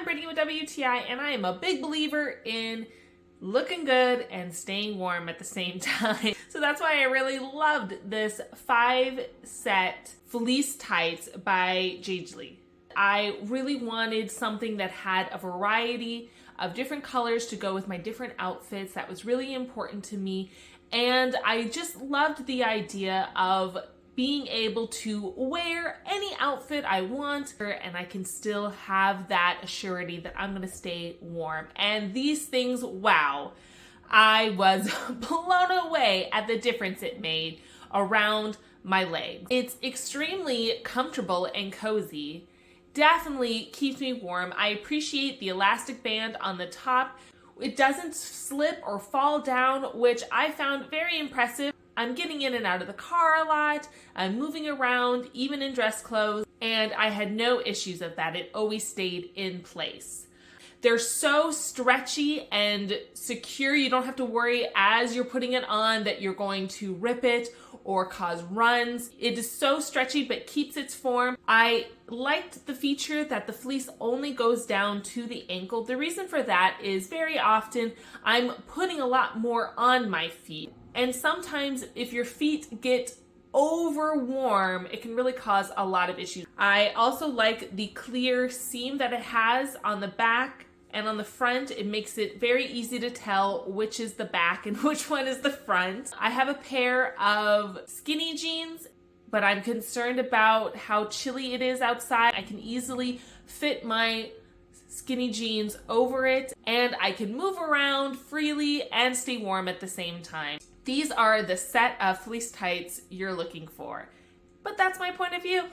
Brittany with WTI, and I am a big believer in looking good and staying warm at the same time. So that's why I really loved this 5-set fleece tights by JaGely. I really wanted something that had a variety of different colors to go with my different outfits. That was really important to me. And I just loved the idea of being able to wear any outfit I want, and I can still have that assurity that I'm gonna stay warm. And these things, wow, I was blown away at the difference it made around my legs. It's extremely comfortable and cozy. Definitely keeps me warm. I appreciate the elastic band on the top. It doesn't slip or fall down, which I found very impressive. I'm getting in and out of the car a lot. I'm moving around, even in dress clothes, and I had no issues of that. It always stayed in place. They're so stretchy and secure. You don't have to worry as you're putting it on that you're going to rip it or cause runs. It is so stretchy but keeps its form. I liked the feature that the fleece only goes down to the ankle. The reason for that is very often I'm putting a lot more on my feet. And sometimes if your feet get over warm, it can really cause a lot of issues. I also like the clear seam that it has on the back and on the front. It makes it very easy to tell which is the back and which one is the front. I have a pair of skinny jeans, but I'm concerned about how chilly it is outside. I can easily fit my skinny jeans over it, and I can move around freely and stay warm at the same time. These are the set of fleece tights you're looking for. But that's my point of view.